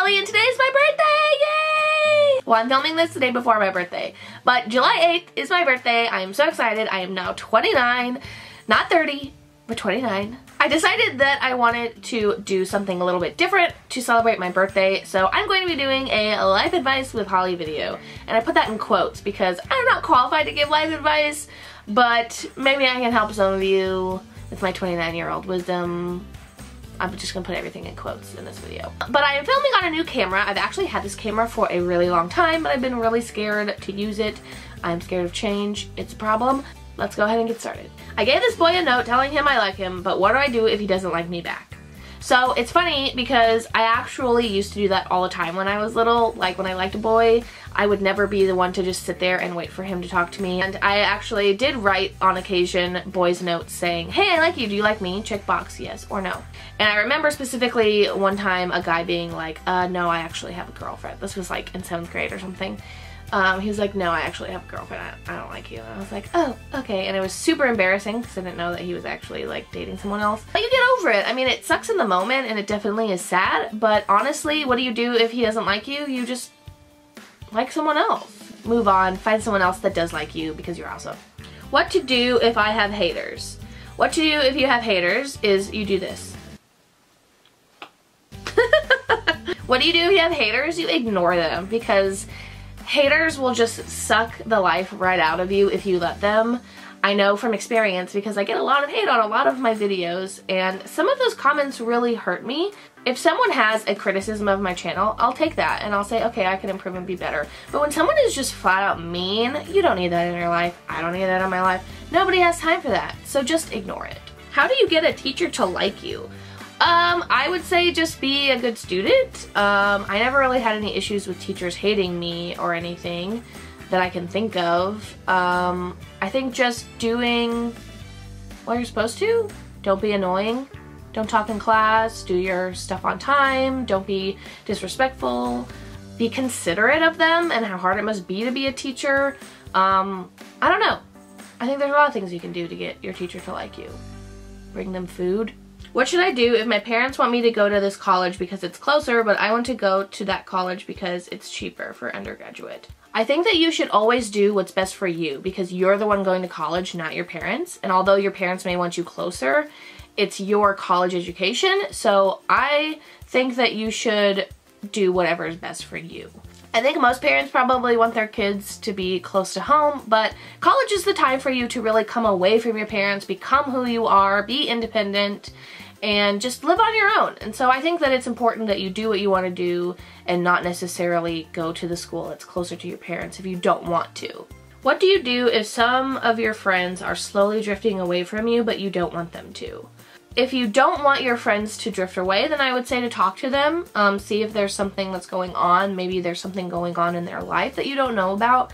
Holly and today's my birthday! Yay! Well, I'm filming this the day before my birthday, but July 8th is my birthday. I am so excited. I am now 29, not 30, but 29. I decided that I wanted to do something a little bit different to celebrate my birthday, so I'm going to be doing a life advice with Holly video. And I put that in quotes because I'm not qualified to give life advice, but maybe I can help some of you with my 29-year-old wisdom. I'm just gonna put everything in quotes in this video. But I am filming on a new camera. I've actually had this camera for a really long time, but I've been really scared to use it. I'm scared of change. It's a problem. Let's go ahead and get started. I gave this boy a note telling him I like him, but what do I do if he doesn't like me back? So it's funny because I actually used to do that all the time when I was little. Like when I liked a boy, I would never be the one to just sit there and wait for him to talk to me. And I actually did write on occasion boys' notes saying, hey, I like you, do you like me? Check box yes or no. And I remember specifically one time a guy being like, no, I actually have a girlfriend. This was like in 7th grade or something. He was like, no, I actually have a girlfriend. I don't like you. And I was like, oh, okay. And it was super embarrassing because I didn't know that he was actually like dating someone else. But you get over it. I mean, it sucks in the moment and it definitely is sad. But honestly, what do you do if he doesn't like you? You just like someone else. Move on. Find someone else that does like you because you're awesome. What to do if I have haters? What to do if you have haters is you do this. What do you do if you have haters? You ignore them because haters will just suck the life right out of you if you let them. I know from experience because I get a lot of hate on a lot of my videos and some of those comments really hurt me. If someone has a criticism of my channel, I'll take that and I'll say, okay, I can improve and be better. But when someone is just flat out mean, you don't need that in your life. I don't need that in my life. Nobody has time for that. So just ignore it. How do you get a teacher to like you? I would say just be a good student. I never really had any issues with teachers hating me or anything that I can think of. I think just doing what you're supposed to. Don't be annoying. Don't talk in class. Do your stuff on time. Don't be disrespectful. Be considerate of them and how hard it must be to be a teacher. I don't know. I think there's a lot of things you can do to get your teacher to like you. Bring them food. What should I do if my parents want me to go to this college because it's closer, but I want to go to that college because it's cheaper for undergraduate? I think that you should always do what's best for you because you're the one going to college, not your parents. And although your parents may want you closer, it's your college education. So I think that you should do whatever is best for you. I think most parents probably want their kids to be close to home, but college is the time for you to really come away from your parents, become who you are, be independent, and just live on your own. And so I think that it's important that you do what you want to do and not necessarily go to the school that's closer to your parents if you don't want to. What do you do if some of your friends are slowly drifting away from you but you don't want them to? If you don't want your friends to drift away, then I would say to talk to them, see if there's something that's going on. Maybe there's something going on in their life that you don't know about.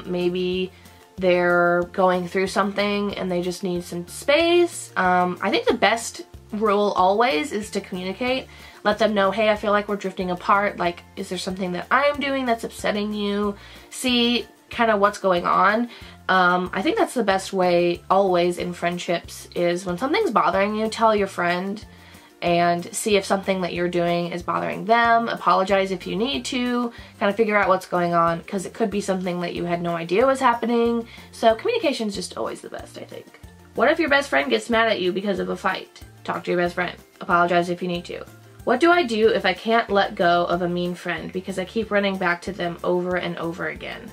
Maybe they're going through something and they just need some space. I think the best rule always is to communicate. Let them know, hey, I feel like we're drifting apart. Like, is there something that I'm doing that's upsetting you? See kind of what's going on. I think that's the best way always in friendships is when something's bothering you, tell your friend and see if something that you're doing is bothering them. Apologize if you need to, kind of figure out what's going on because it could be something that you had no idea was happening. So communication is just always the best, I think. What if your best friend gets mad at you because of a fight? Talk to your best friend. Apologize if you need to. What do I do if I can't let go of a mean friend because I keep running back to them over and over again?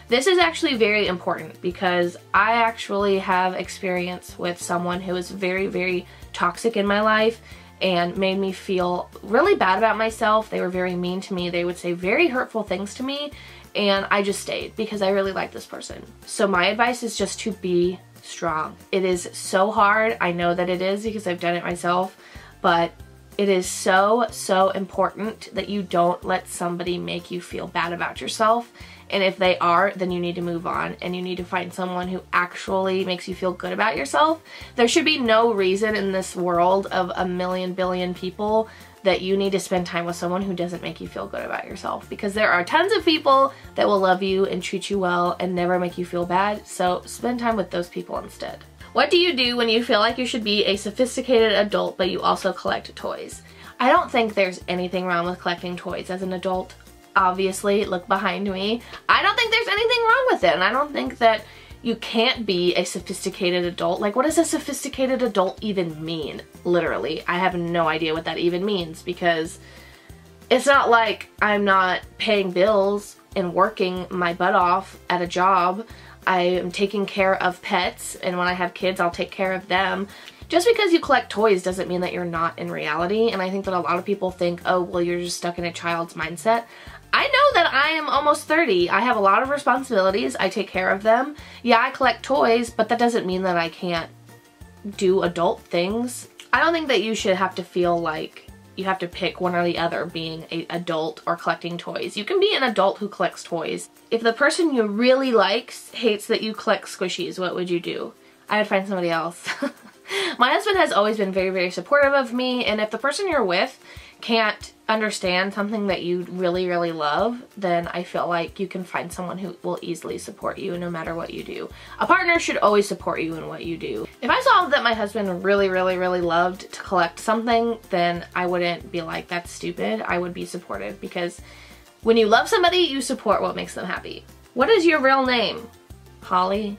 This is actually very important because I actually have experience with someone who was very, very toxic in my life and made me feel really bad about myself. They were very mean to me. They would say very hurtful things to me and I just stayed because I really liked this person. So my advice is just to be strong. It is so hard. I know that it is because I've done it myself, but it is so, so important that you don't let somebody make you feel bad about yourself. And if they are, then you need to move on and you need to find someone who actually makes you feel good about yourself. There should be no reason in this world of a million billion people that you need to spend time with someone who doesn't make you feel good about yourself because there are tons of people that will love you and treat you well and never make you feel bad. So spend time with those people instead. What do you do when you feel like you should be a sophisticated adult but you also collect toys? I don't think there's anything wrong with collecting toys as an adult. Obviously, look behind me. I don't think there's anything wrong with it, and I don't think that you can't be a sophisticated adult. Like, what does a sophisticated adult even mean? Literally, I have no idea what that even means, because it's not like I'm not paying bills and working my butt off at a job. I am taking care of pets, and when I have kids, I'll take care of them. Just because you collect toys doesn't mean that you're not in reality, and I think that a lot of people think, oh, well, you're just stuck in a child's mindset. I know that I am almost 30. I have a lot of responsibilities. I take care of them. Yeah, I collect toys, but that doesn't mean that I can't do adult things. I don't think that you should have to feel like you have to pick one or the other, being an adult or collecting toys. You can be an adult who collects toys. If the person you really like hates that you collect squishies, what would you do? I would find somebody else. My husband has always been very, very supportive of me, and if the person you're with can't understand something that you really, really love, then I feel like you can find someone who will easily support you no matter what you do. A partner should always support you in what you do. If I saw that my husband really, really, really loved to collect something, then I wouldn't be like, that's stupid. I would be supportive, because when you love somebody, you support what makes them happy. What is your real name? Holly?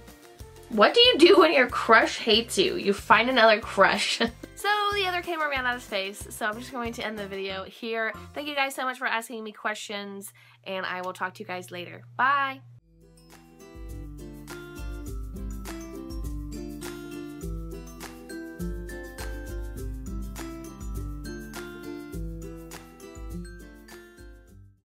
What do you do when your crush hates you? You find another crush. So the other camera ran out of space, so I'm just going to end the video here. Thank you guys so much for asking me questions, and I will talk to you guys later. Bye!